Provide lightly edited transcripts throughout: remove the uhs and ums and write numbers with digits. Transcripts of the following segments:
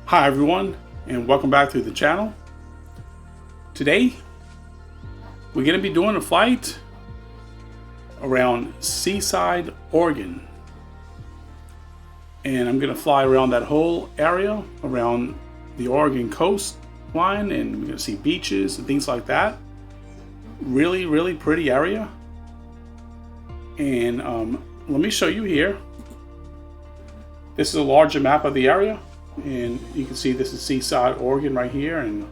Hi everyone, and welcome back to the channel. Today we're going to be doing a flight around Seaside, Oregon, and I'm going to fly around that whole area around the Oregon coastline, and we're going to see beaches and things like that. Really pretty area. And let me show you here. This is a larger map of the area. And you can see this is Seaside, Oregon right here, and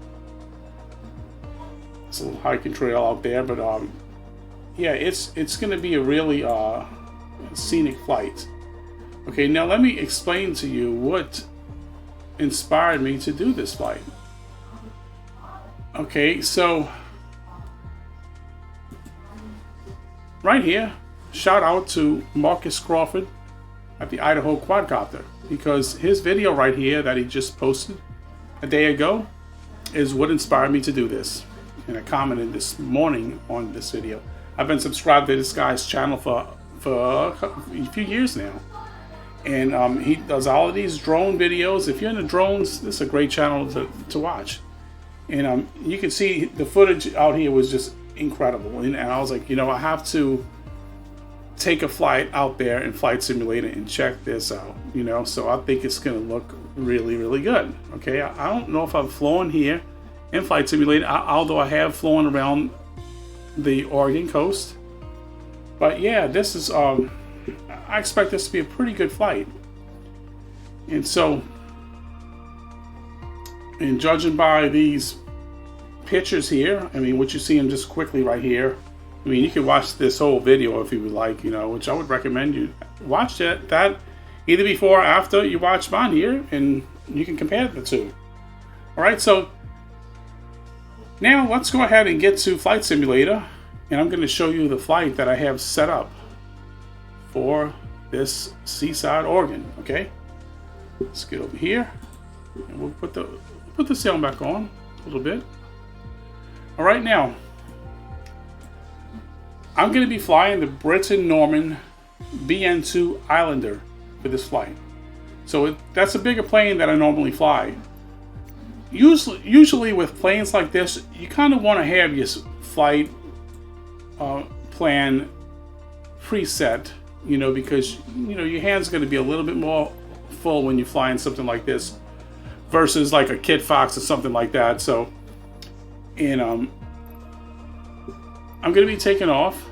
it's a little hiking trail out there, but yeah, it's going to be a really scenic flight. Okay, now let me explain to you what inspired me to do this flight. Okay, so right here, shout out to Marcus Crawford at the Idaho Quadcopter, because his video right here that he just posted a day ago is what inspired me to do this. And I commented this morning on this video. I've been subscribed to this guy's channel for a few years now, and he does all of these drone videos. If you're into drones, this is a great channel to watch. And you can see the footage out here was just incredible, and I was like, you know, I have to take a flight out there in Flight Simulator and check this out, you know. So I think it's gonna look really good. Okay, I don't know if I've flown here in Flight Simulator, although I have flown around the Oregon coast. But yeah, this is I expect this to be a pretty good flight. And so, and judging by these pictures here, I mean, what you see them just quickly right here, I mean, you can watch this whole video if you would like, you know, which I would recommend you watch that either before or after you watch mine here, and you can compare the two. All right, so now let's go ahead and get to Flight Simulator, and I'm going to show you the flight that I have set up for this Seaside, Oregon. Okay, let's get over here, and we'll put the sail back on a little bit. All right, now I'm going to be flying the Britten Norman BN-2 Islander for this flight. So that's a bigger plane than I normally fly. Usually with planes like this, you kind of want to have your flight plan preset, you know, because, you know, your hand's going to be a little bit more full when you're flying something like this versus like a Kit Fox or something like that. So, and I'm going to be taking off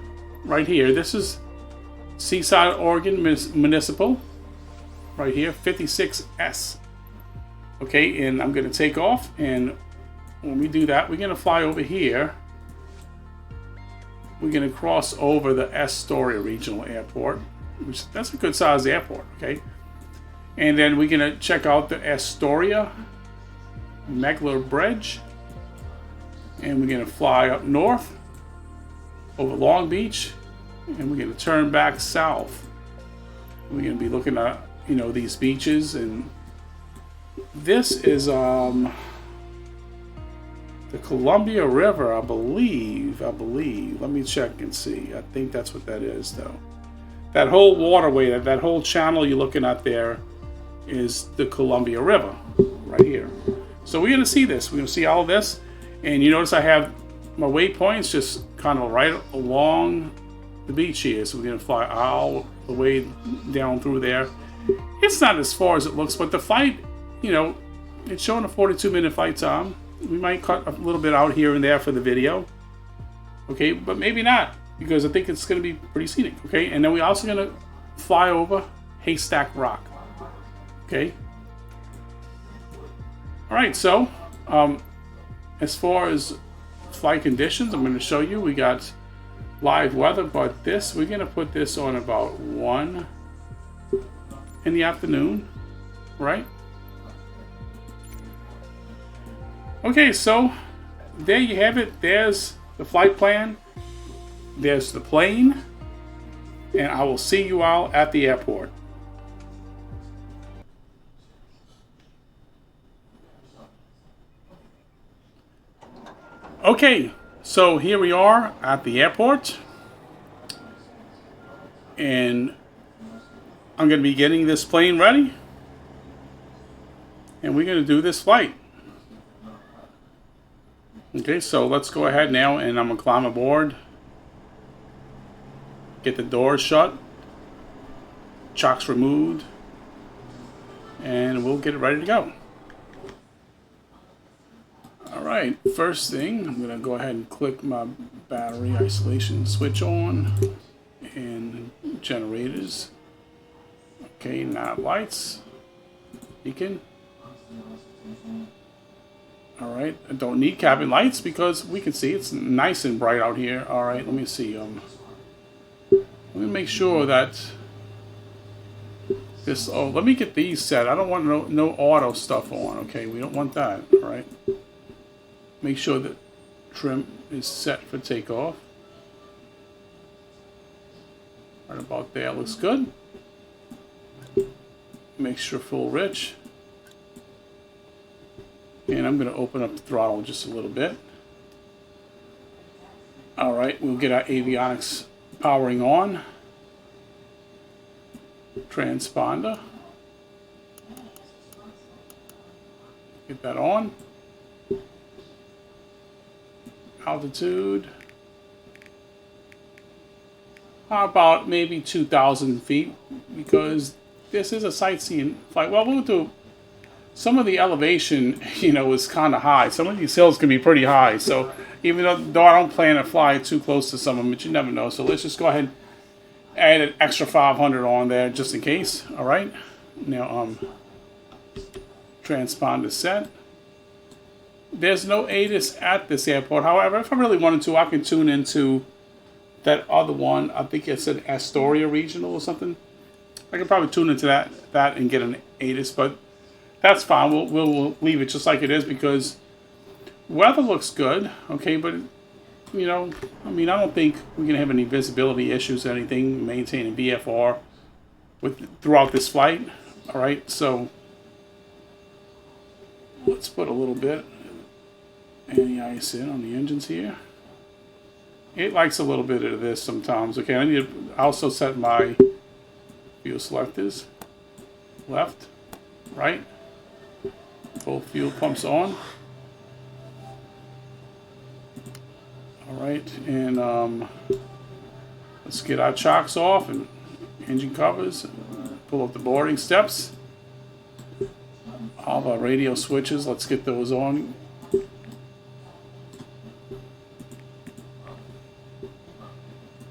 right here. This is Seaside, Oregon Municipal, right here, 56S. Okay, and I'm going to take off, and when we do that, we're going to fly over here. We're going to cross over the Astoria Regional Airport, which that's a good sized airport, okay? And then we're going to check out the Astoria Megler Bridge, and we're going to fly up north over Long Beach, and we're going to turn back south. We're going to be looking at, you know, these beaches, and this is the Columbia River, I believe. Let me check and see. I think that's what that is, though. That whole waterway, that whole channel you're looking at there is the Columbia River right here. So we're going to see this. We're going to see all of this, and you notice I have my waypoints just kind of right along the beach here. So we're going to fly all the way down through there. It's not as far as it looks, but the flight, you know, it's showing a 42-minute flight time. We might cut a little bit out here and there for the video. Okay, but maybe not, because I think it's going to be pretty scenic. Okay, and then we're also going to fly over Haystack Rock. Okay. All right, so as far as flight conditions, I'm going to show you. We got live weather, but we're going to put this on about 1 in the afternoon, right? Okay, so there you have it. There's the flight plan. There's the plane, and I will see you all at the airport. Okay, so here we are at the airport, and I'm going to be getting this plane ready. and we're going to do this flight. Okay, so let's go ahead now, and I'm going to climb aboard. Get the doors shut. Chocks removed. And we'll get it ready to go. Alright, first thing, I'm going to go ahead and click my battery isolation switch on. And generators. Okay, nav lights. Beacon. Alright, I don't need cabin lights because we can see it's nice and bright out here. Alright, let me see. Let me make sure that this. Oh, let me get these set. I don't want no auto stuff on. Okay, we don't want that. Alright. Make sure that trim is set for takeoff. Right about there looks good. Mixture full rich. And I'm going to open up the throttle just a little bit. Alright, we'll get our avionics powering on. Transponder. Get that on. Altitude. How about maybe 2,000 feet? Because this is a sightseeing flight. Well, we'll do. Some of the elevation, you know, is kind of high. Some of these hills can be pretty high. So even though I don't plan to fly too close to some of them, but you never know. So let's just go ahead and add an extra 500 on there just in case. All right. Now, transponder set. There's no ATIS at this airport. However, if I really wanted to, I can tune into that other one. I think it's an Astoria Regional or something. I could probably tune into that and get an ATIS, but that's fine. We'll leave it just like it is because weather looks good. Okay, but you know, I mean, I don't think we're gonna have any visibility issues or anything maintaining VFR throughout this flight. All right, so let's put a little bit anti-ice in on the engines here. It likes a little bit of this sometimes. Okay, I need to also set my fuel selectors. Left, right. Both fuel pumps on. Alright, and let's get our chocks off and engine covers. Pull up the boarding steps. All of our radio switches, let's get those on.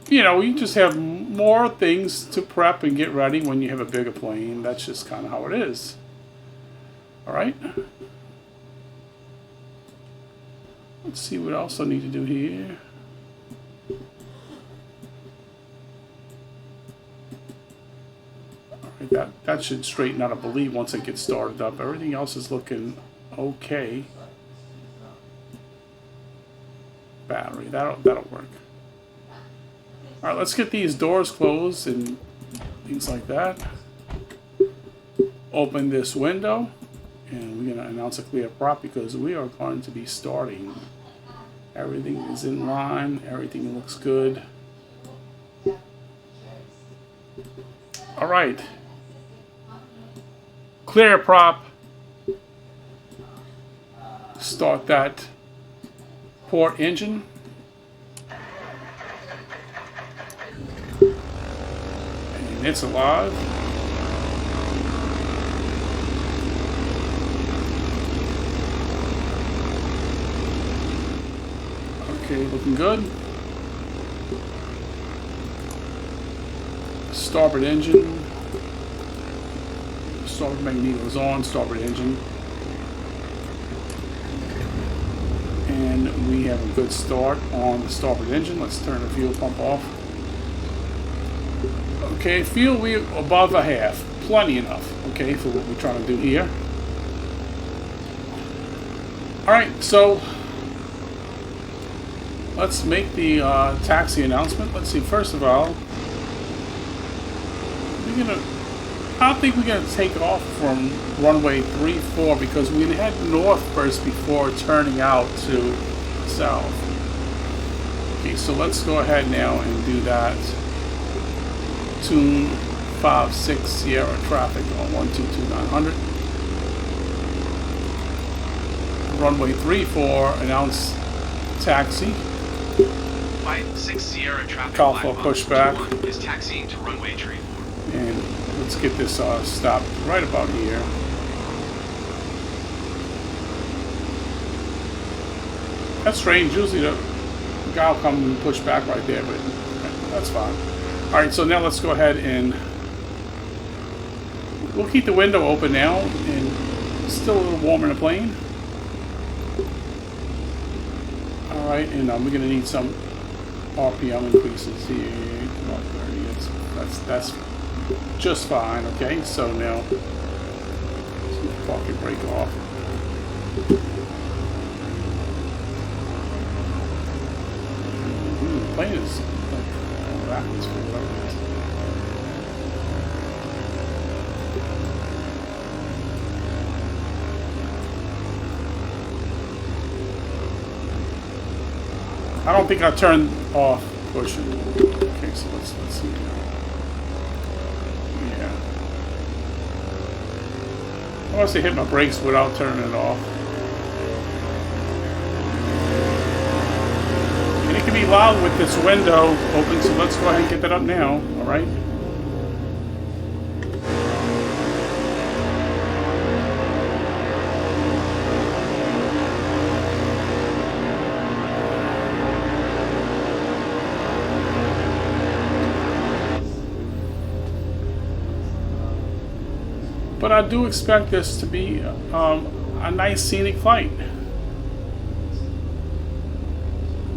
You know, you just have more things to prep and get ready when you have a bigger plane. That's just kind of how it is. Alright. Let's see what else I need to do here. Alright, that should straighten out, I believe, once it gets started up. Everything else is looking okay. Battery, that'll work. Alright, let's get these doors closed and things like that. Open this window. And we're going to announce a clear prop because we are going to be starting. Everything is in line. Everything looks good. Alright. Clear prop. Start that port engine. And it's alive. Okay, looking good. Starboard engine. Starboard magneto is on, starboard engine. And we have a good start on the starboard engine. Let's turn the fuel pump off. Okay, fuel we above a half. Plenty enough, okay, for what we're trying to do here. Alright, so let's make the taxi announcement. Let's see, first of all, I think we're gonna take off from runway 34 because we head north first before turning out to south. Okay, so let's go ahead now and do that. Tune 56 Sierra traffic on 122900. runway 34, announce taxi. Flight 6 Sierra traffic Call for pushback. 21 is taxiing to runway 34. And let's get this stopped right about here. That's strange. Usually the guy will come and push back right there, but that's fine. Alright, so now let's go ahead and we'll keep the window open now, and it's still a little warm in the plane. Alright, and we're going to need some RPM increases here. About 30. That's just fine. Okay, so now pocket brake off. The plane is like backwards for whatever it is. I don't think I turned off pushing. Okay, so let's see. Yeah. I want to hit my brakes without turning it off. And it can be loud with this window open, so let's go ahead and get that up now. All right. But I do expect this to be a nice scenic flight.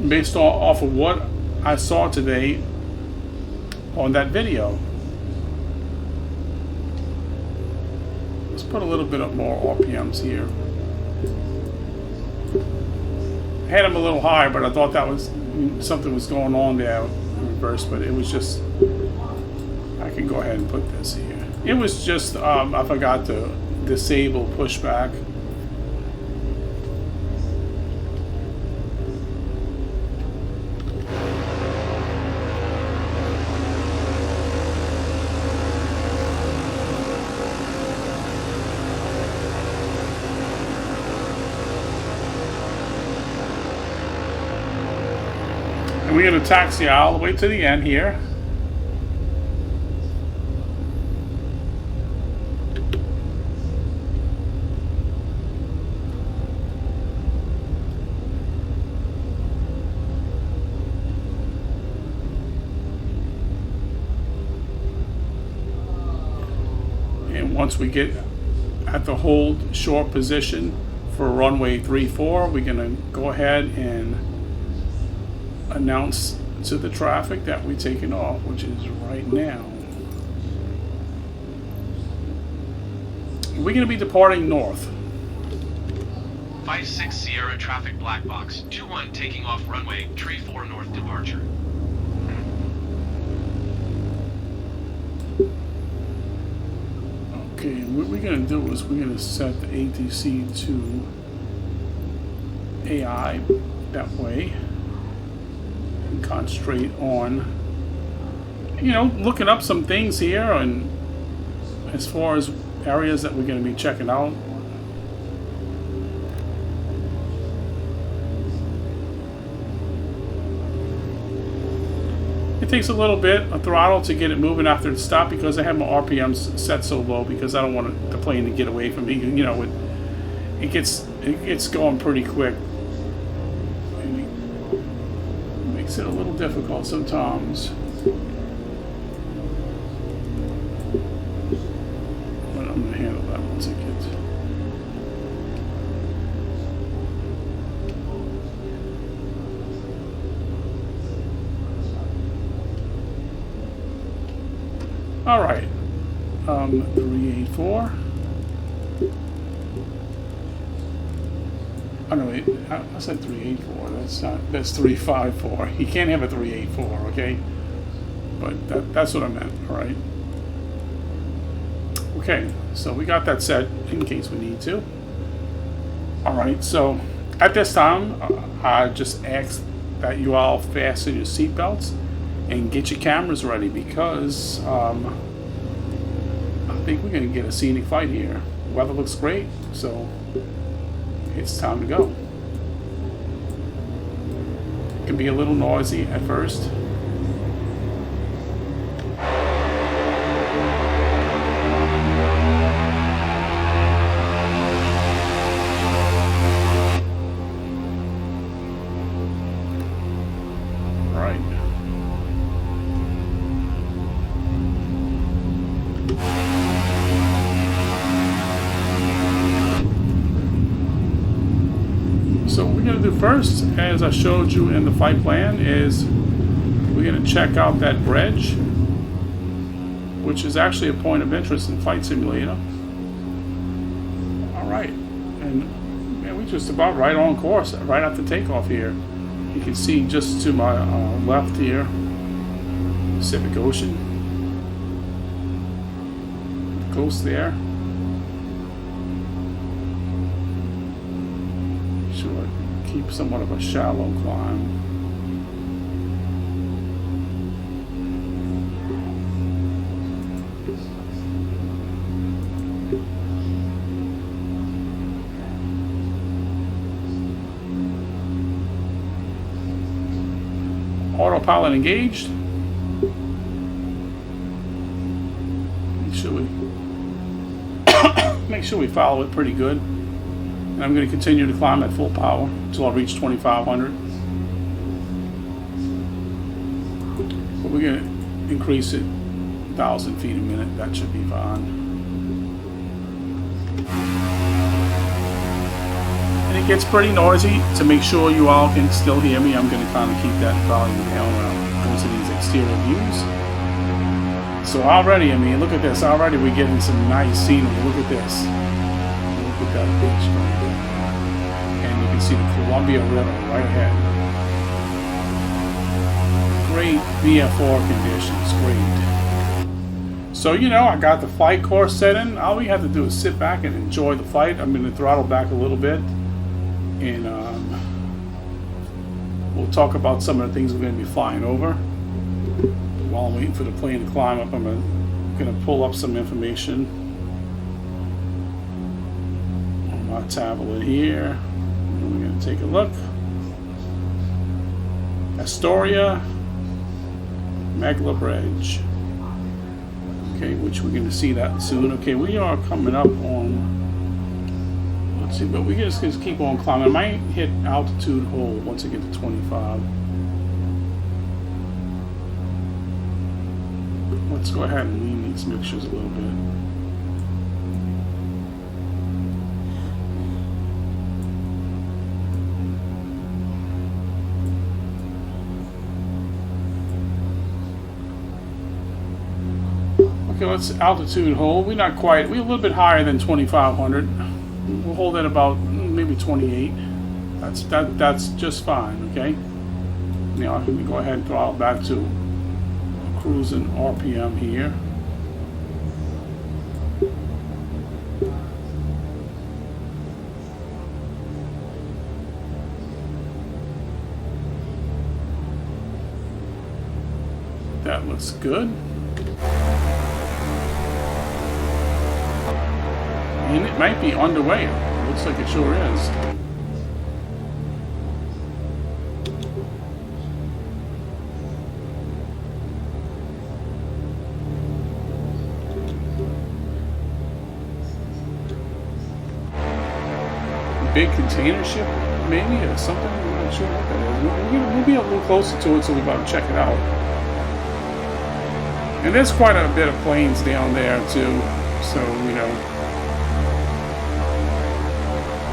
Based off of what I saw today on that video. Let's put a little bit of more RPMs here. I had them a little high, but I thought that was something was going on there in reverse, but it was just, I can go ahead and put this here. It was just, I forgot to disable pushback. And we're going to taxi all the way to the end here. Once we get at the hold short position for runway 34, we're going to go ahead and announce to the traffic that we're taking off, which is right now. We're going to be departing north. 5-6 Sierra traffic black box 21 taking off runway 34 north departure. Okay, what we're going to do is we're going to set the ATC to AI that way and concentrate on, you know, looking up some things here and as far as areas that we're going to be checking out. It takes a little bit of throttle to get it moving after it stopped because I have my RPMs set so low because I don't want the plane to get away from me. You know, it gets going pretty quick. And it makes it a little difficult sometimes. But I'm going to handle that once it gets. All right, 384. Oh no, wait, I said 384. That's 354. You can't have a 384, okay? But that's what I meant. All right. Okay, so we got that set in case we need to. All right, so at this time, I just ask that you all fasten your seatbelts and get your cameras ready because I think we're going to get a scenic flight here. Weather looks great, so it's time to go. It can be a little noisy at first. So what we're going to do first, as I showed you in the flight plan, is we're going to check out that bridge, which is actually a point of interest in Flight Simulator. All right, and man, we're just about right on course, right after takeoff here. You can see just to my left here, Pacific Ocean, the coast there. Keep somewhat of a shallow climb. Autopilot engaged. Make sure we follow it pretty good. And I'm going to continue to climb at full power until I reach 2,500. But we're going to increase it 1,000 feet a minute. That should be fine. And it gets pretty noisy. To make sure you all can still hear me, I'm going to kind of keep that volume down when I go to these exterior views. So already, I mean, look at this. Already we're getting some nice scenery. Look at this. Look at that beach right there. And you can see the Columbia River right ahead. Great VFR conditions, great. So, you know, I got the flight course set in. All we have to do is sit back and enjoy the flight. I'm going to throttle back a little bit. And we'll talk about some of the things we're going to be flying over. While I'm waiting for the plane to climb up, I'm going to pull up some information on my tablet here. And we're going to take a look. Astoria, Megla Bridge. Okay, which we're going to see that soon. Okay, we are coming up on, let's see, but we just keep on climbing. I might hit altitude hold once I get to 25. Let's go ahead and lean these mixtures a little bit. Okay, let's altitude hold. We're not quite, we're a little bit higher than 2,500. We'll hold at about maybe 28. That's just fine, okay? Now I can go ahead and throttle back to cruising RPM here. That looks good. And it might be underway. It looks like it sure is. Big container ship, maybe, or something. I'm not sure what that is. We'll be a little closer to it, so we're about to check it out. And there's quite a bit of planes down there too, so you know.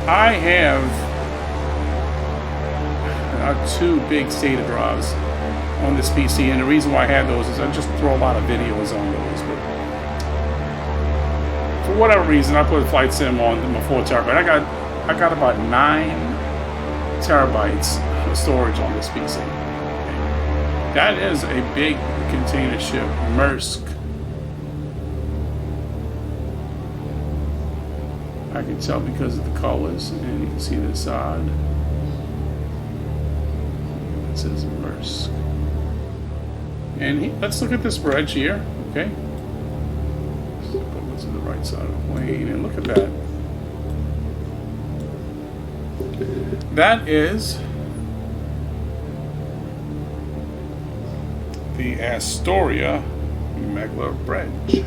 I have two big SATA drives on this PC, and the reason why I had those is I just throw a lot of videos on those. But for whatever reason, I put a flight sim on my 4 terabyte. I got about 9 terabytes of storage on this PC. Okay. That is a big container ship, Maersk. I can tell because of the colors, and you can see the side. It says Maersk. And let's look at this bridge here, okay? Put it to the right side of the plane, and look at that. That is the Astoria Megler Bridge.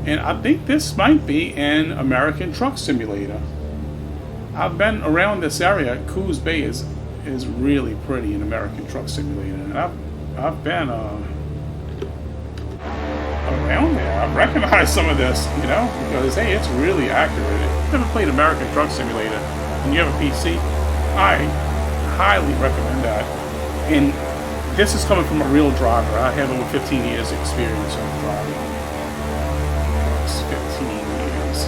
And I think this might be an American Truck Simulator. I've been around this area. Coos Bay is really pretty in American Truck Simulator. And I've been around there. I've recognized some of this, you know, because hey, it's really accurate. If you've never played American Truck Simulator and you have a PC, I highly recommend that. And this is coming from a real driver. I have over 15 years experience on driving. It's 15 years.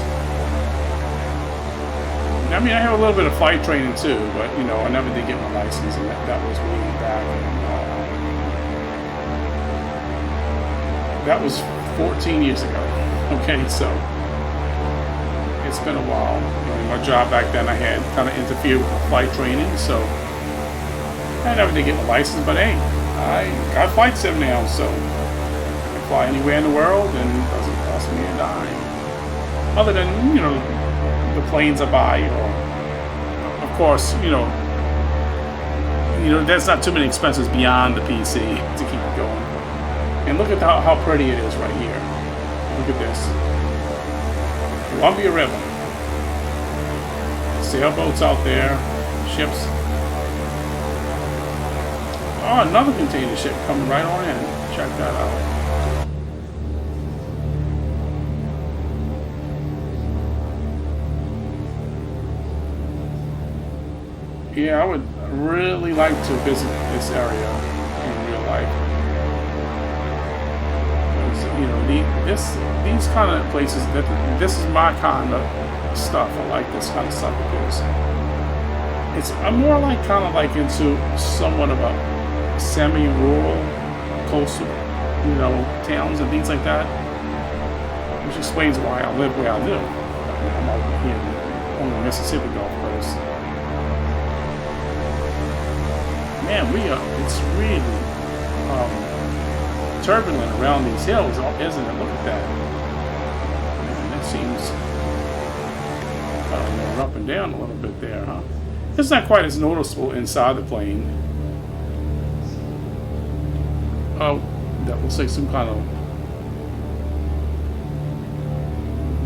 I mean, I have a little bit of flight training too, but you know, I never did get my license, and that was way back. That was 14 years ago. Okay, so it's been a while. You know, my job back then, I had kind of interfered with flight training, so I never did get my license. But hey, I got flight sim now, so I can fly anywhere in the world, and it doesn't cost me a dime. Other than, you know, the planes I buy, or of course, you know, there's not too many expenses beyond the PC to keep it going. And look at how pretty it is right here. Look at this. Columbia River. Sailboats out there. Ships. Oh, another container ship coming right on in. Check that out. Yeah, I would really like to visit this area in real life. You know, these kind of places, this is my kind of stuff. I like this kind of stuff because I'm more like kind of like into somewhat of a semi-rural, coastal, you know, towns and things like that, which explains why I live where I live. I'm over here on the Mississippi Gulf Coast. Man, it's really turbulent around these hills, isn't it? Look at that. Man, that seems going up and down a little bit there, huh? It's not quite as noticeable inside the plane. Oh, that looks like some kind of...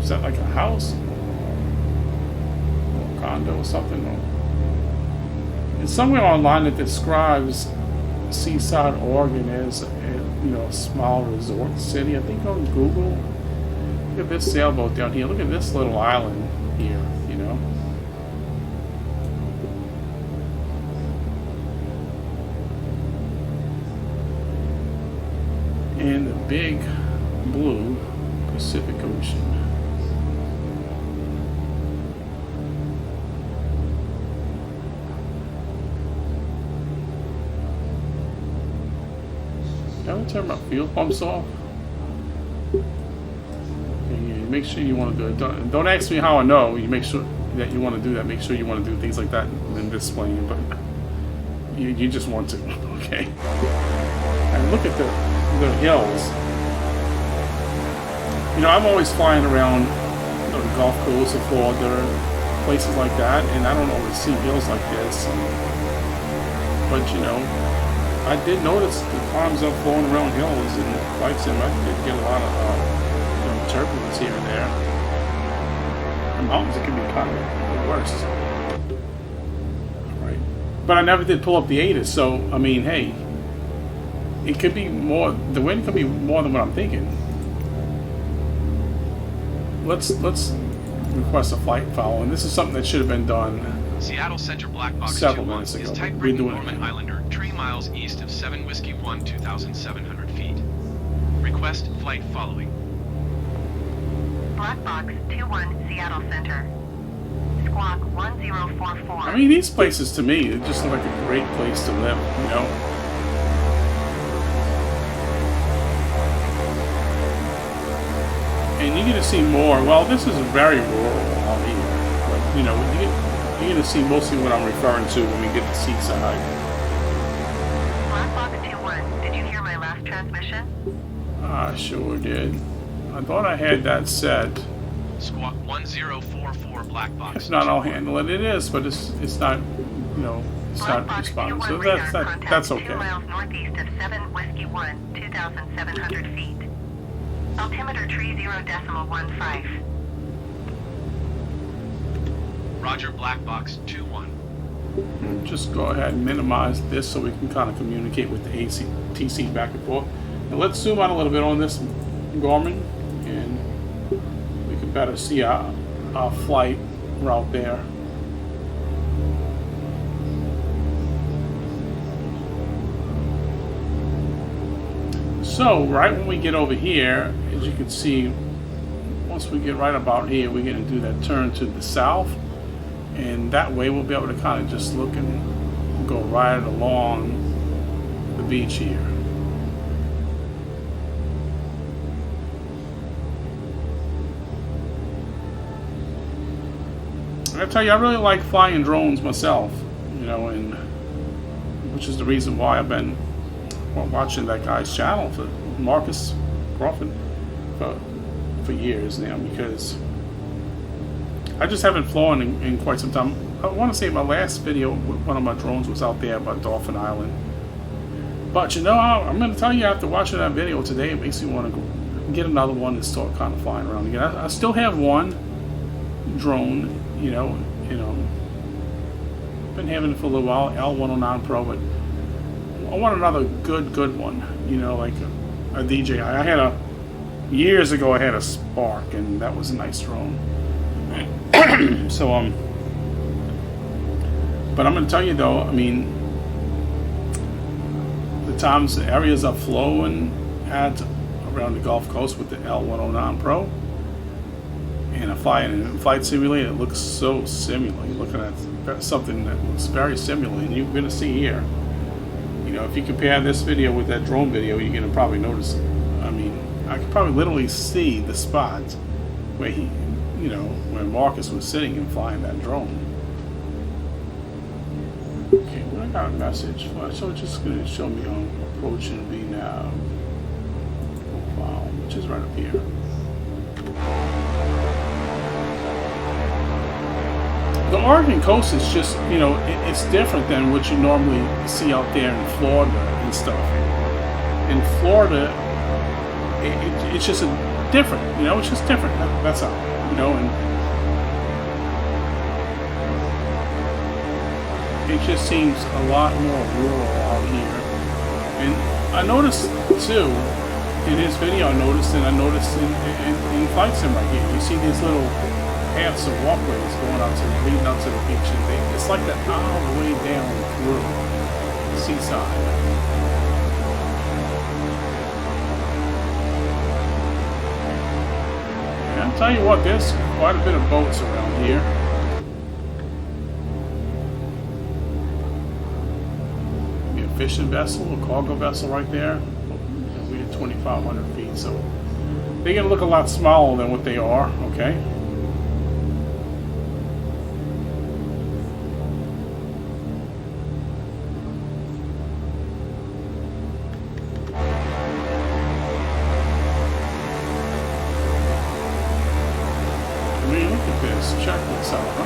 Is that like a house? Or a condo or something? And somewhere online it describes Seaside, Oregon as a small resort city. I think on Google. Look at this sailboat down here. Look at this little island here, you know. And the big blue Pacific Ocean. Ever turn my fuel pumps off? And make sure you want to do it. Don't ask me how I know. You make sure that you want to do that. Make sure you want to do things like that in this plane, but you just want to. Okay. And look at the hills. You know, I'm always flying around the Gulf Coast of Florida, places like that, and I don't always see hills like this. But you know, I did notice the times I'm flowing around hills and flight sim, I did get a lot of turbulence here and there. The mountains, it can be kind of the worst. Right. But I never did pull up the ATIS, so I mean, hey, it could be more. The wind could be more than what I'm thinking. Let's request a flight follow, and this is something that should have been done. Seattle Center Black Box several 21 minutes ago. is type Britten Norman Islander, 3 miles east of 7 Whiskey 1, 2,700 feet. Request flight following. Black Box 21, Seattle Center. Squawk 1044. I mean, these places to me, they just look like a great place to live, you know? And you're going to see more. Well, this is very rural out here. But, you know, you're going to see mostly what I'm referring to when we get to Seaside. Black Box 21, did you hear my last transmission? I sure did. I thought I had that set. Squawk 1044 black box. If not, I'll handle it. It is, but it's not, you know, it's not Black box responding. 21 So radar that's contact 2 okay. miles northeast of 7 Whiskey 1, 2,700 feet. Altimeter tree 0.15. Roger, black box 21. Just go ahead and minimize this so we can kind of communicate with the ATC back and forth. And let's zoom out a little bit on this Garmin, and we can better see our flight route there. So right when we get over here, as you can see, once we get right about here, we're going to do that turn to the south, and that way we'll be able to kind of just look and go right along the beach here. I tell you, I really like flying drones myself, you know, and which is the reason why I've been watching that guy's channel, for Marcus Crawford, for years now, because I just haven't flown in quite some time. I want to say my last video, one of my drones was out there by Dolphin Island. But you know, I'm going to tell you, after watching that video today, it makes me want to go get another one and start kind of flying around again. I still have one drone, you know, been having it for a little while, L109 Pro, but I want another good one, you know, like a DJI. I had years ago I had a Spark, and that was a nice drone. So but I'm going to tell you though, I mean, the areas I've flown at around the Gulf Coast with the L109 Pro, and a flight simulator, it looks so similar. You're looking at something that looks very similar, and you're going to see here. You know, if you compare this video with that drone video, you're going to probably notice, I mean, I could probably literally see the spot where where Marcus was sitting and flying that drone. Okay, well, I got a message. So it's just going to show me on approaching the now profile, which is right up here. The Oregon coast is just, you know, it's different than what you normally see out there in Florida and stuff. In Florida, it's just different, you know, it's just different. That's all, you know, and it just seems a lot more rural out here. And I noticed too, in his video, I noticed in Flight Sim right here, you see these little paths of walkways going out to leading out to the beach, and it's like that all the way down through Seaside. And I'll tell you what, there's quite a bit of boats around here. Be a fishing vessel, a cargo vessel right there. We're at 2,500 feet, so they're gonna look a lot smaller than what they are. Okay. Check this out, huh?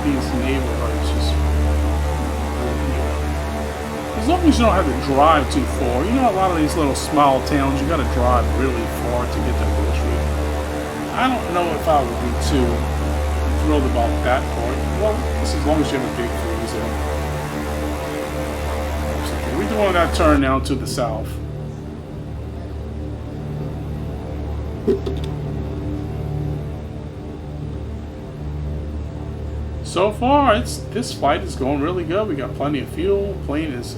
These neighborhoods just as long as you don't have to drive too far. You know, a lot of these little small towns, you got to drive really far to get that grocery. I don't know if I would be too thrilled about that part. Well, as long as you have a big freezer. Okay, we're doing that turn now to the south. So far, this flight is going really good. We got plenty of fuel. Plane is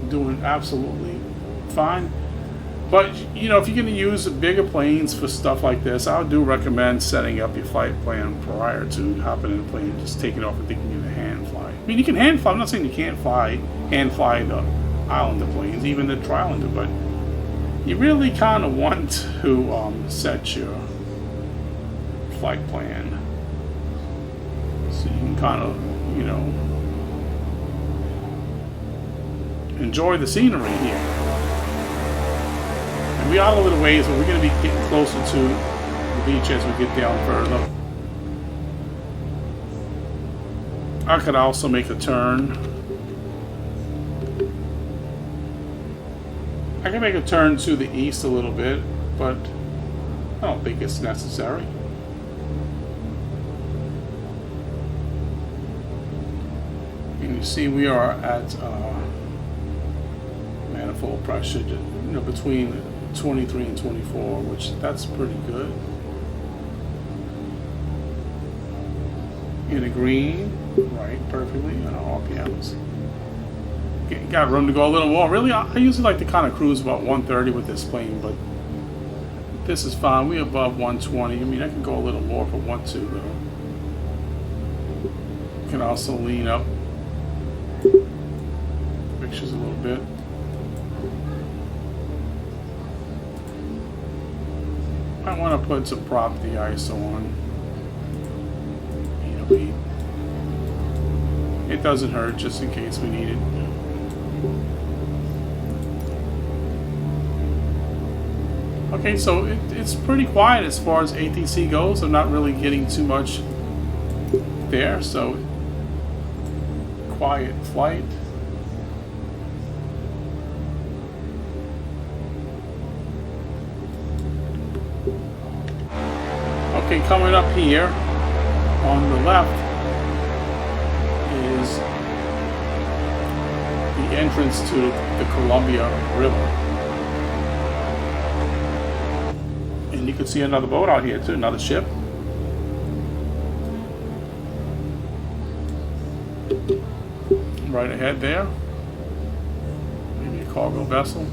doing absolutely fine. But you know, if you're going to use bigger planes for stuff like this, I do recommend setting up your flight plan prior to hopping in a plane and just taking off and thinking you're going to hand fly. I mean, you can hand fly. I'm not saying you can't hand fly the Islander planes, even the Tri-Islander, but you really kind of want to set your flight plan. So you can kind of, you know, enjoy the scenery here. And we are a little ways, but we're going to be getting closer to the beach as we get down further. I could also make a turn. I can make a turn to the east a little bit, but I don't think it's necessary. And you see we are at manifold pressure, between 23 and 24, which that's pretty good. In the green, right, perfectly on our RPMs. Okay, got room to go a little more. Really, I usually like to kind of cruise about 130 with this plane, but this is fine. We're above 120. I mean, I can go a little more if I want to, though. Can also lean up pictures a little bit. I want to put some prop the ISO on. It doesn't hurt, just in case we need it. Okay, so it's pretty quiet as far as ATC goes. I'm not really getting too much there, so quiet flight. Okay, coming up here on the left is the entrance to the Columbia River. And you can see another boat out here too, another ship. Right ahead there. Maybe a cargo vessel.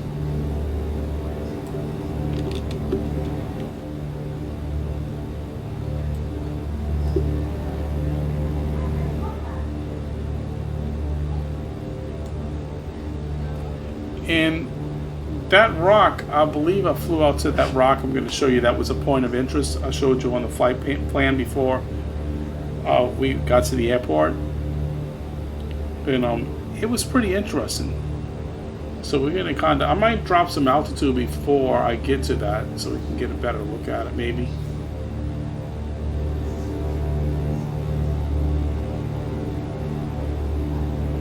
And that rock, I believe I flew out to that rock. I'm going to show you that was a point of interest. I showed you on the flight plan before we got to the airport. And it was pretty interesting. So we're going to I might drop some altitude before I get to that so we can get a better look at it maybe.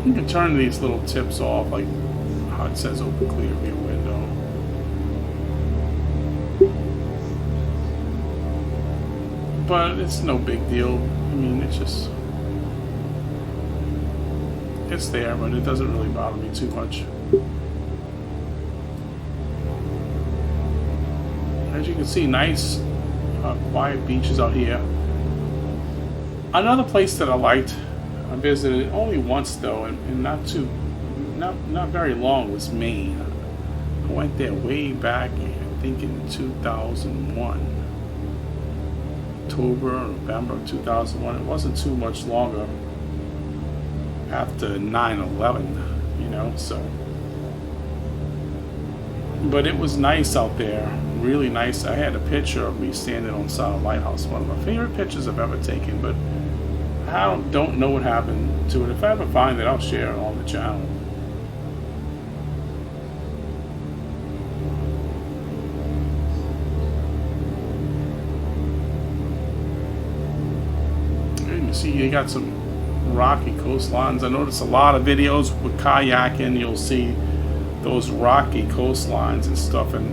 You can turn these little tips off, like how it says open clear view window. But it's no big deal. I mean, it's there, but it doesn't really bother me too much. As you can see, nice quiet beaches out here. Another place that I liked, I visited only once though, and not very long, was Maine. I went there way back, I think in 2001. October, November 2001. It wasn't too much longer after 9/11, so. But it was nice out there, really nice. I had a picture of me standing on Solid Lighthouse, one of my favorite pictures I've ever taken, but I don't know what happened to it. If I ever find it, I'll share it on the channel. And you see, you got some rocky coastlines. I noticed a lot of videos with kayaking. You'll see those rocky coastlines and stuff, and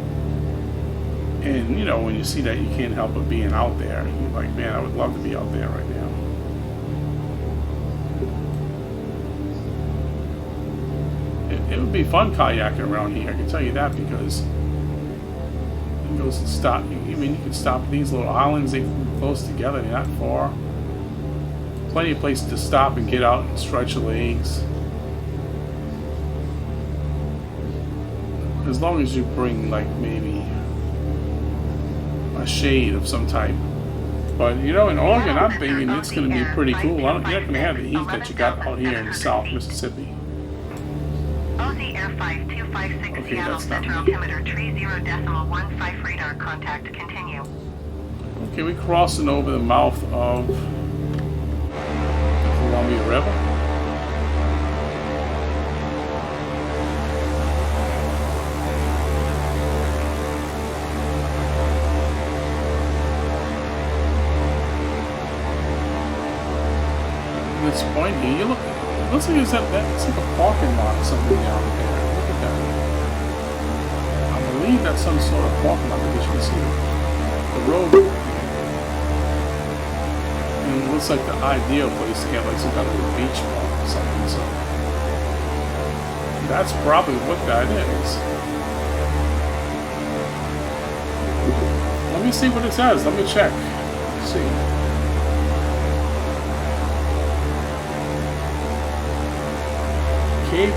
when you see that, you can't help but being out there. You're like, man, I would love to be out there right now. It would be fun kayaking around here, I can tell you that, because it goes and stop. You can stop at these little islands. They're close together, they're not far. Plenty of places to stop and get out and stretch your legs. As long as you bring, like, maybe a shade of some type. But in Oregon, I'm thinking it's going to be pretty cool. You're not going to have the heat that you got out here in South Mississippi. OZ Air 5256 Okay, Seattle that's not Center me. altimeter 30.15 radar contact continue. Okay, we're crossing over the mouth of the Columbia River. this point here, you look, it looks like it's like a parking lot or something down there. Look at that. I believe that's some sort of parking lot because you can see the road. And it looks like the ideal place to have like some kind of a beach park or something. So that's probably what that is. Let me see what it says. Let me check. Let's see. Cape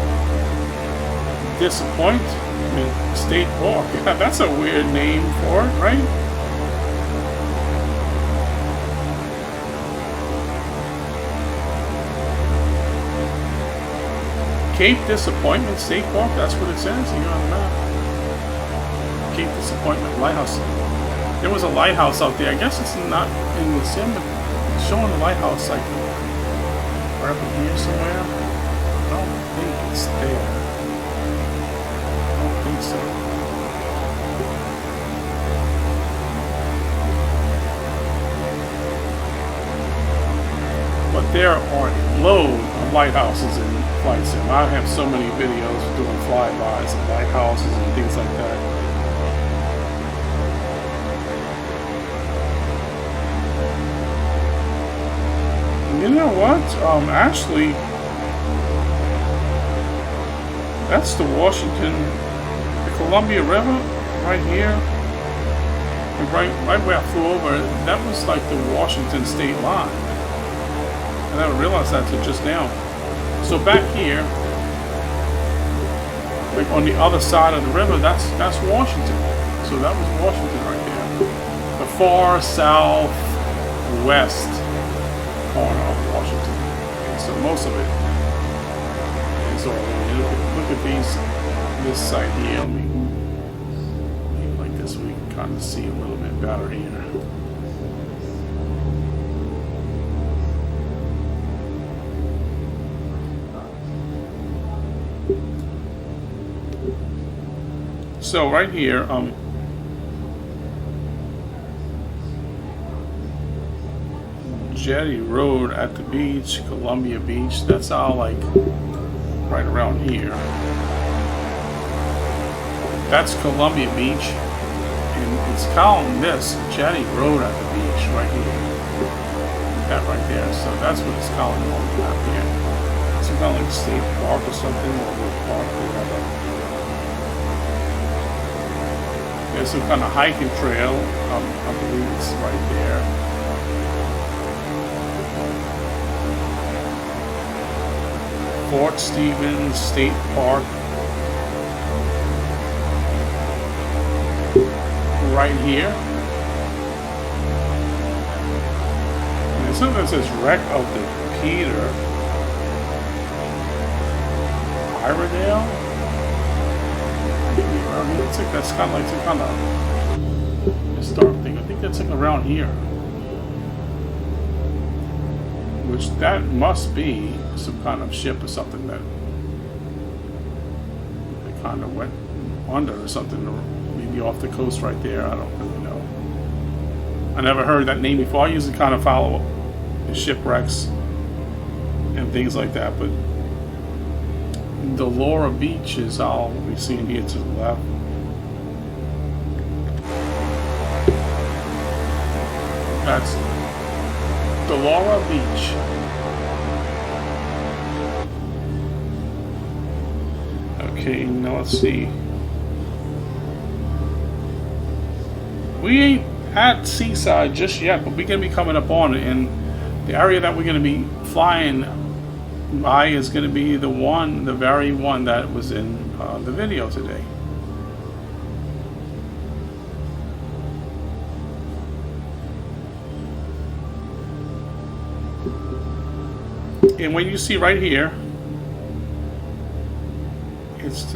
Disappointment State Park. That's a weird name for it, right? Cape Disappointment State Park, that's what it says here on the map. Cape Disappointment Lighthouse. There was a lighthouse out there. I guess it's not in the sim, but it's showing the lighthouse like right up in here somewhere. I don't think it's there. I don't think so. But there are loads of lighthouses in Flight Sim. I have so many videos doing flybys of lighthouses and things like that. You know what? Actually, that's the Washington, the Columbia River, right here. And right where I flew over, that was like the Washington state line. I never realized that till just now. So back here, like on the other side of the river, that's Washington. So that was Washington right there. The far southwest corner of Washington. And so most of it is all. Look at this site here. Maybe like this, we can kind of see a little bit better here. So right here, Jetty Road at the beach, Columbia Beach, that's all like right around here. That's Columbia Beach, and it's calling this Jetty Road at the beach right here. That right there, so that's what it's calling on the map here. Some kind of like state park or something, or park, whatever. There's some kind of hiking trail, I believe it's right there. Fort Stevens State Park, right here. And there's something that says wreck of the Peter. Iredale? It's like that's kind of like some kind of historic thing. I think that's like around here. Which that must be some kind of ship or something that they kind of went under or something, or maybe off the coast right there. I don't really know. I never heard that name before. I usually kind of follow the shipwrecks and things like that, but Delora Beach is all we see in here to the left. That's Delora Beach. Okay, now let's see. We ain't at Seaside just yet, but we're going to be coming up on it, and the area that we're going to be flying by is going to be the very one that was in the video today. And when you see right here, it's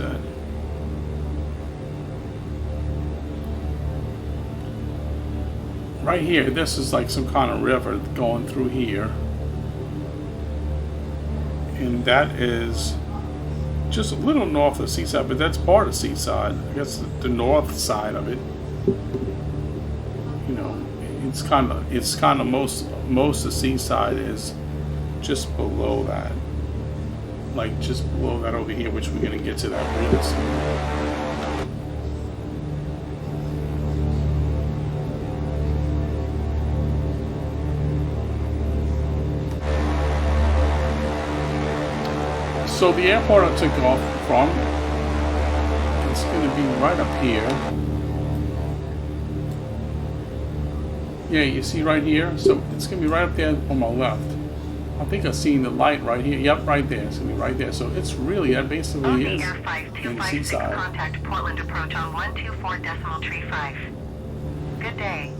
right here, this is like some kind of river going through here. And that is just a little north of Seaside, but that's part of Seaside. I guess the north side of it. You know, it's kind of most of Seaside is just below that. Like just below that over here, which we're going to get to that really soon. So the airport I took off from, it's going to be right up here. Yeah, you see right here? So it's going to be right up there on my left. I think I've seen the light right here. Yep, right there. It's going to be right there. So it's really, that basically is in Seaside. Contact Portland approach on 124.35. Good day.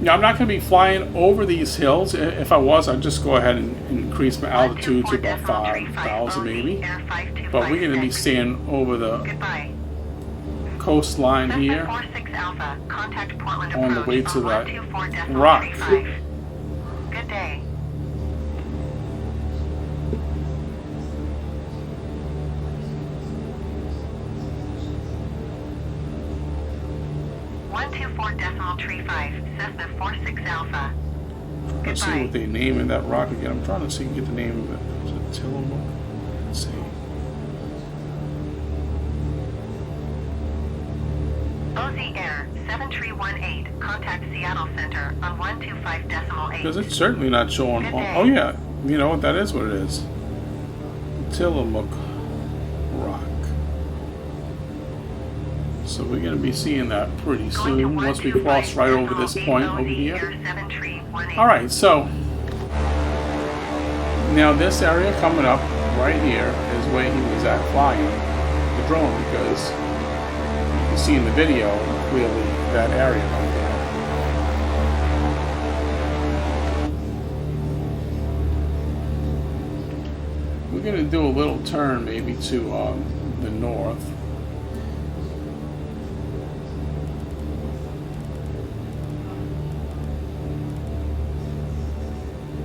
Now, I'm not going to be flying over these hills. If I was, I'd just go ahead and increase my altitude to about 5,000 maybe. But we're going to be staying over the coastline here on the way to that rock. Good day. Cessna 46 Alpha. Let's see what they name in that rock again. I'm trying to see get the name of it. Is it Tillamook? Let's see. OZ Air 7318. Contact Seattle Center on 125.8. Because it's certainly not showing. Oh yeah, you know what? That is what it is. Tillamook Rock. So we're going to be seeing that pretty soon once we cross right over this point over here. Alright, so now this area coming up right here is where he was at flying the drone, because you can see in the video clearly that area right there. We're going to do a little turn maybe to the north.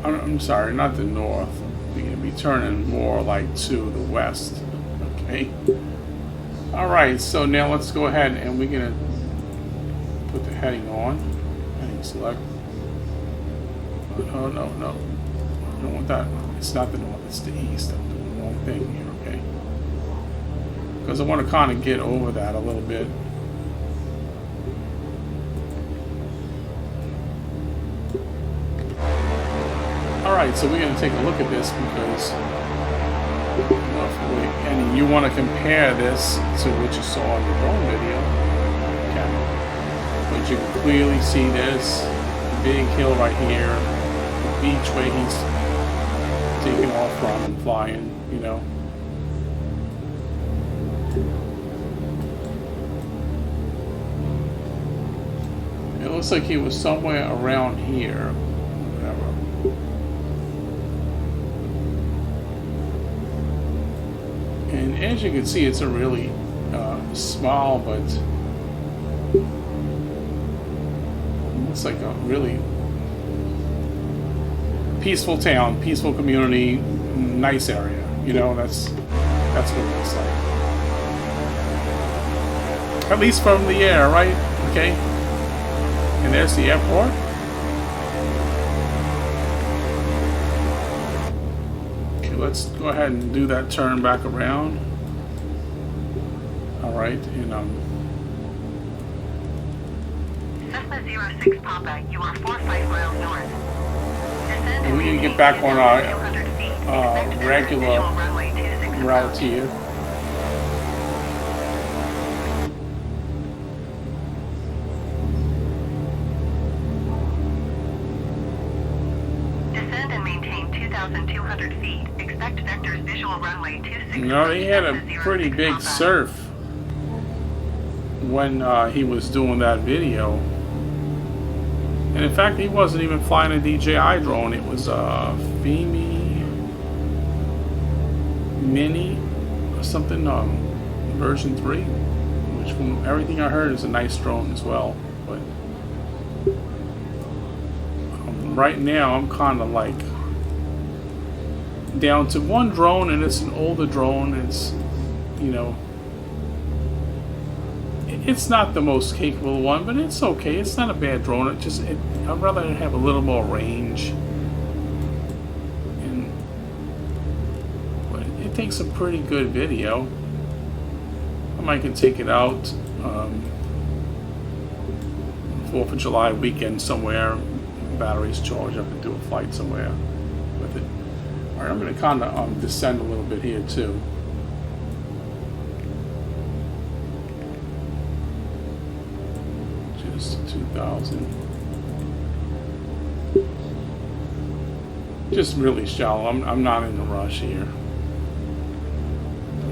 I'm sorry, not the north. We're going to be turning more like to the west. Okay. Alright, so now let's go ahead and we're going to put the heading on. Heading select. Oh, no. I don't want that. It's not the north, it's the east. I'm doing the wrong thing here, okay? Because I want to kind of get over that a little bit. Alright, so we're going to take a look at this because and you want to compare this to what you saw in the drone video. Okay. But you can clearly see this big hill right here, the beach where he's taking off from and flying, you know. It looks like he was somewhere around here. And as you can see, it's a really small, but looks like a really peaceful town, peaceful community, nice area. You know, that's what it looks like. At least from the air, right? Okay. And there's the airport. Let's go ahead and do that turn back around. Alright, and Cessna 06 Papa, you are 45 miles north. And we're going to get back on our regular route here. Descend and maintain 2,200 feet. Expect vectors visual runway 26. You know, he had a pretty big surf when he was doing that video. And in fact, he wasn't even flying a DJI drone. It was a Femi Mini or something, version 3, which from everything I heard is a nice drone as well. But right now I'm kind of like down to one drone, and it's an older drone. It's, you know, it's not the most capable one, but it's okay. It's not a bad drone. I'd rather have a little more range. But it takes a pretty good video. I might can take it out 4th of July weekend somewhere. Batteries charged up and do a flight somewhere with it. All right, I'm going to kind of descend a little bit here too. Just 2,000. Just really shallow. I'm not in a rush here.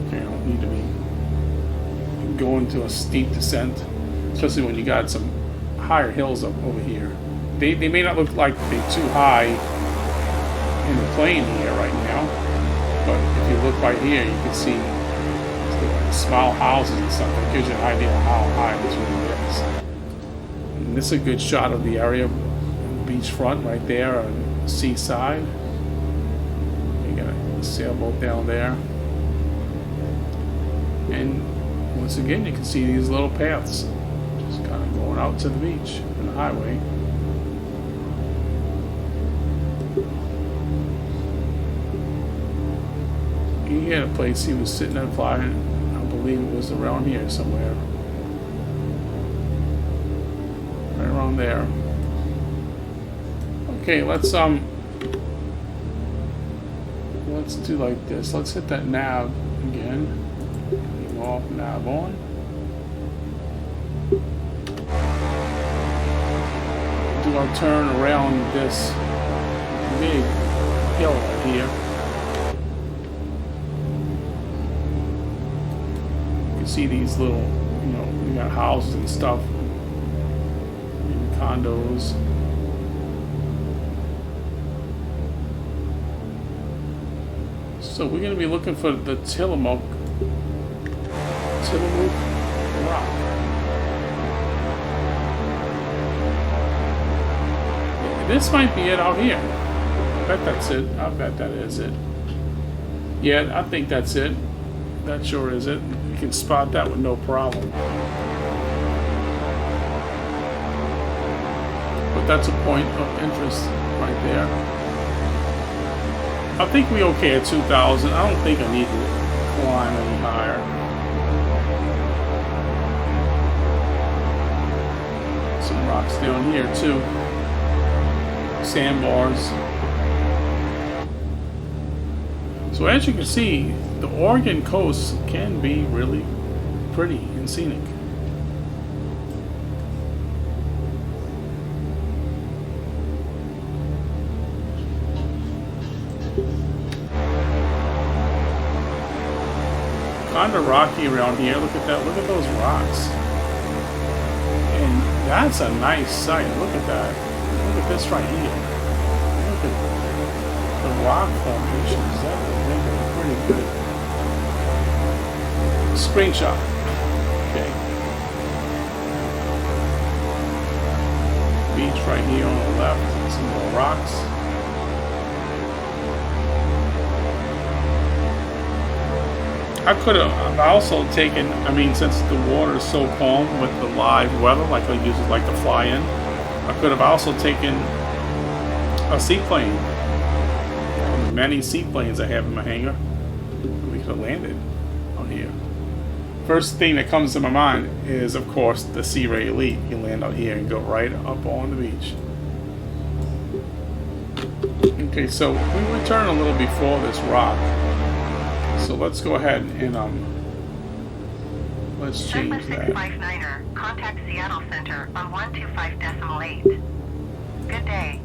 Okay, I don't need to be going to a steep descent, especially when you got some higher hills up over here. They may not look like they're too high in the plane here right now, but if you look right here, you can see the small houses and stuff. That gives you an idea of how high this really is. And this is a good shot of the area, beachfront right there on Seaside. You got a sailboat down there, and once again, you can see these little paths just kind of going out to the beach and the highway. He had a place he was sitting and flying. I believe it was around here somewhere. Right around there. Okay, let's do like this. Let's hit that nav again. Leave off, nav on. Do our turn around this big hill right here. See these little, you got houses and stuff, and condos. So we're going to be looking for the Tillamook Rock. This might be it out here. I bet that's it. I bet that is it. Yeah, I think that's it. That sure is it. You can spot that with no problem. But that's a point of interest right there. I think we're okay at 2,000. I don't think I need to climb any higher. Some rocks down here too. Sandbars. So as you can see, the Oregon coast can be really pretty and scenic. Kind of rocky around here. Look at that. Look at those rocks. And that's a nice sight. Look at that. Look at this right here. Look at the rock formations. That would make it pretty good. Screenshot. Okay. Beach right here on the left. Some more rocks. I've also taken, since the water is so calm with the live weather, like I usually like to fly in, I could have also taken a seaplane. Many seaplanes I have in my hangar. We could have landed on here. First thing that comes to my mind is, of course, the Sea Ray Elite. You land out here and go right up on the beach. Okay, so we return a little before this rock. So let's go ahead and let's change that. 659er, contact Seattle Center on 125.8. Good day.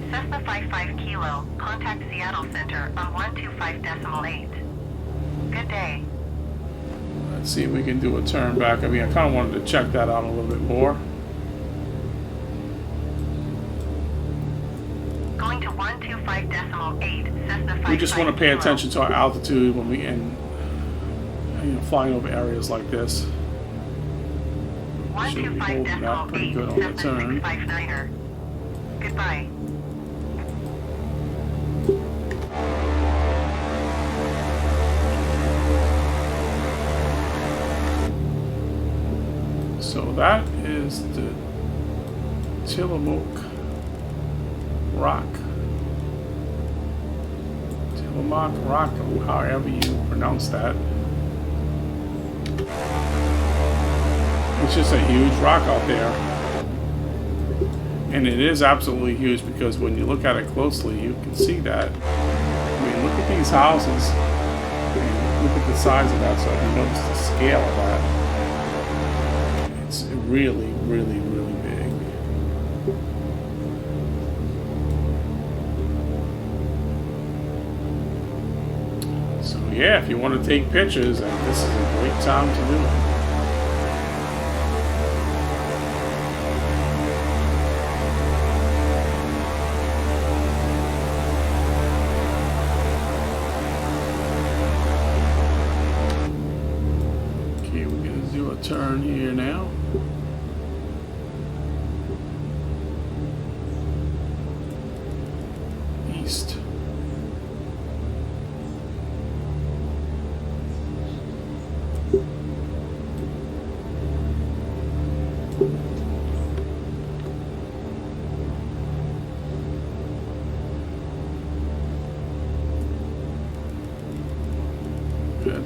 Cessna 55 Kilo, contact Seattle Center on 125.8. Good day. Let's see if we can do a turn back. I kind of wanted to check that out a little bit more. Going to 125.8, Cessna 55 We just want to pay attention to our altitude when we flying over areas like this. Should be holding that pretty good on the turn. 659er. Goodbye. that is the Tillamook Rock. Tillamook Rock, however you pronounce that. It's just a huge rock out there. And it is absolutely huge because when you look at it closely, you can see that. I mean, look at these houses. And look at the size of that, so you notice the scale of that. It's really, really, really big. So yeah, if you want to take pictures, this is a great time to do it. Turn here now. East.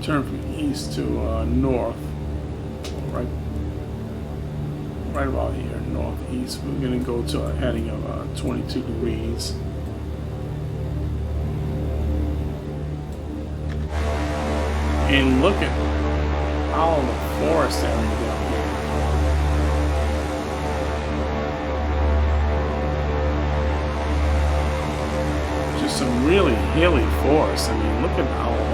Turn from east to north. Right about here, northeast. We're going to go to a heading of 22 degrees. And look at all the forest area down here. Just some really hilly forest. I mean, look at all of that.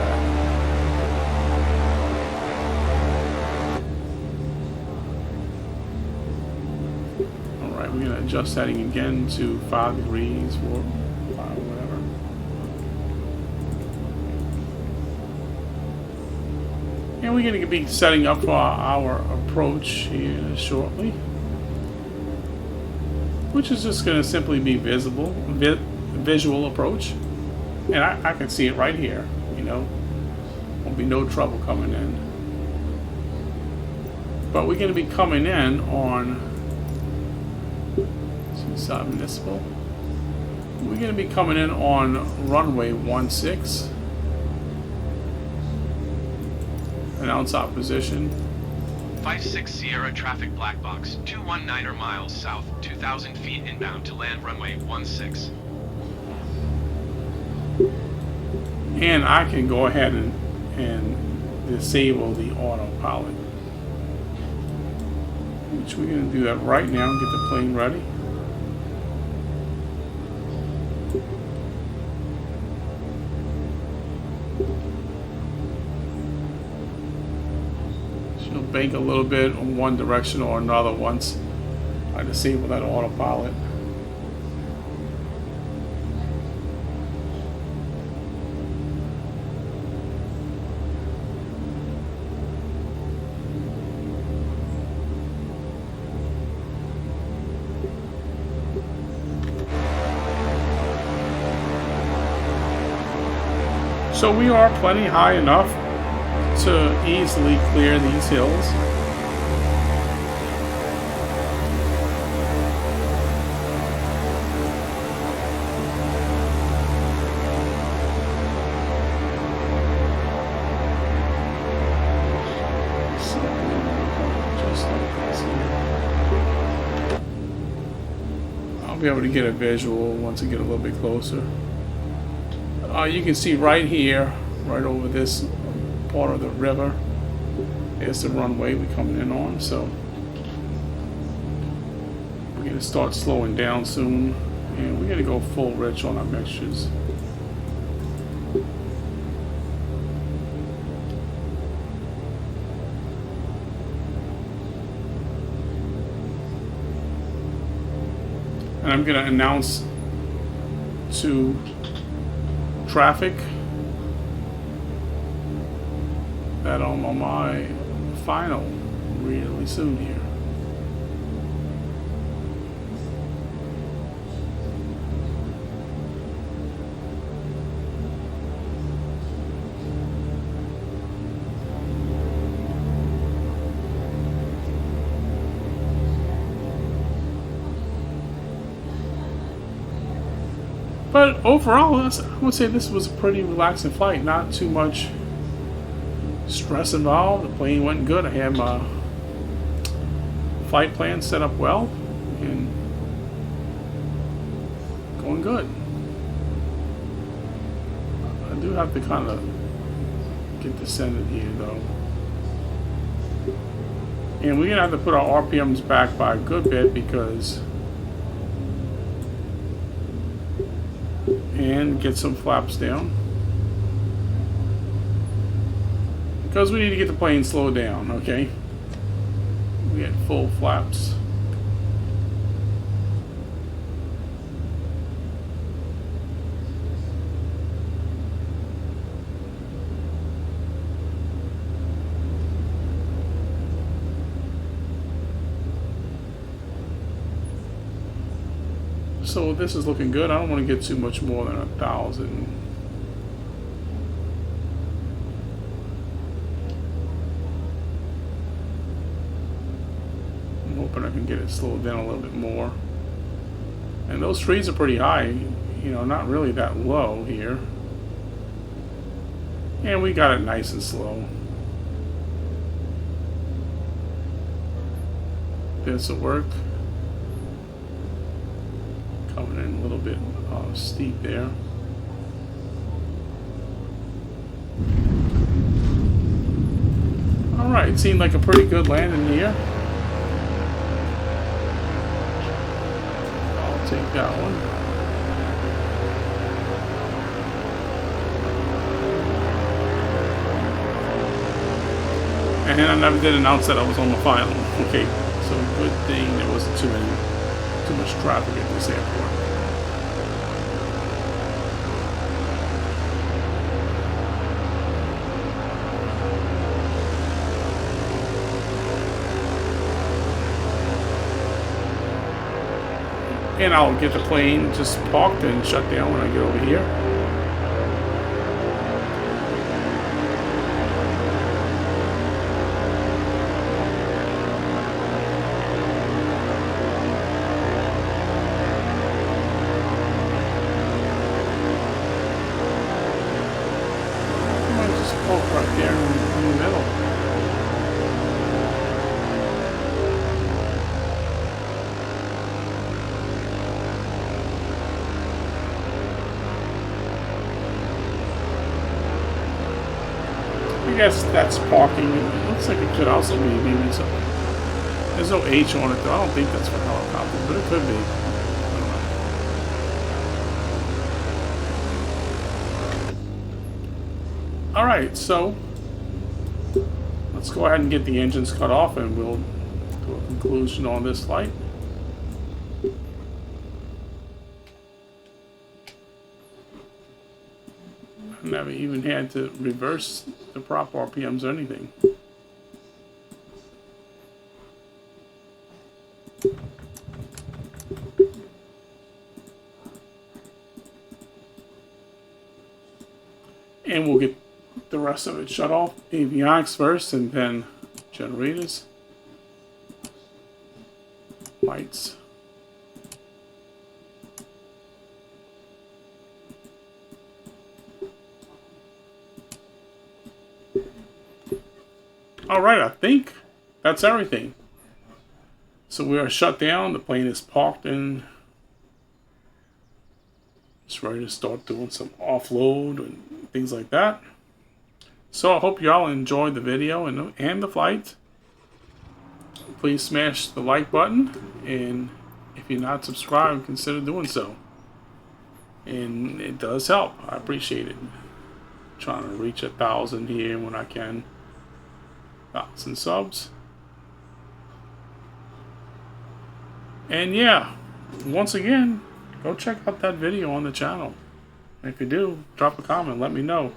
We're going to adjust setting again to 5 degrees or 5, whatever. And we're going to be setting up for our approach here shortly, which is just going to simply be visual approach. And I can see it right here, you know. Won't be no trouble coming in. But we're going to be coming in on Seaside Municipal. We're going to be coming in on runway 16. Announce our position. 56 Sierra traffic black box, 219er miles south, 2,000 feet inbound to land runway 16. And I can go ahead and disable the autopilot, which we're going to do that right now and get the plane ready. She'll bank a little bit in one direction or another once I disable that autopilot. So we are plenty high enough to easily clear these hills. So, just like this here. I'll be able to get a visual once I get a little bit closer. You can see right here, right over this part of the river, is the runway we're coming in on. So we're going to start slowing down soon, and we're going to go full rich on our mixtures. And I'm going to announce to traffic that I'm on my final really soon here. But overall, I would say this was a pretty relaxing flight. Not too much stress involved. The plane went good. I had my flight plan set up well and going good. I do have to kind of get descended here though. And we're going to have to put our RPMs back by a good bit because... and get some flaps down. Because we need to get the plane slowed down, okay? We had full flaps. So this is looking good. I don't want to get too much more than 1,000. I'm hoping I can get it slowed down a little bit more. And those trees are pretty high, you know, not really that low here. And we got it nice and slow. This will work. Coming in a little bit steep there. Alright, seemed like a pretty good landing here. I'll take that one. And I never did announce that I was on the final. Okay, so good thing there wasn't too much traffic at this airport. And I'll get the plane just parked and shut down when I get over here. Right there in the middle. I guess that's parking. It looks like it could also be maybe some. There's no H on it though. I don't think that's for helicopters, but it could be. Alright, so let's go ahead and get the engines cut off and we'll do a conclusion on this flight. I never even had to reverse the prop RPMs or anything. And we'll get the rest of it shut off. Avionics first and then generators. Lights. Alright, I think that's everything. So we are shut down. The plane is parked and it's ready to start doing some offload and things like that. So I hope y'all enjoyed the video and the flight. Please smash the like button, and if you're not subscribed, consider doing so. And it does help. I appreciate it. Trying to reach 1,000 here when I can. 1,000 subs. And yeah, once again, go check out that video on the channel. If you do, drop a comment, let me know.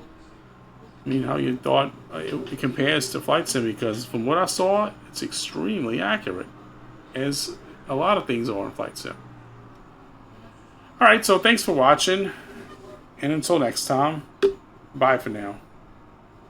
I mean, how you thought it compares to Flight Sim, because from what I saw, it's extremely accurate, as a lot of things are in Flight Sim. Alright, so thanks for watching, and until next time, bye for now.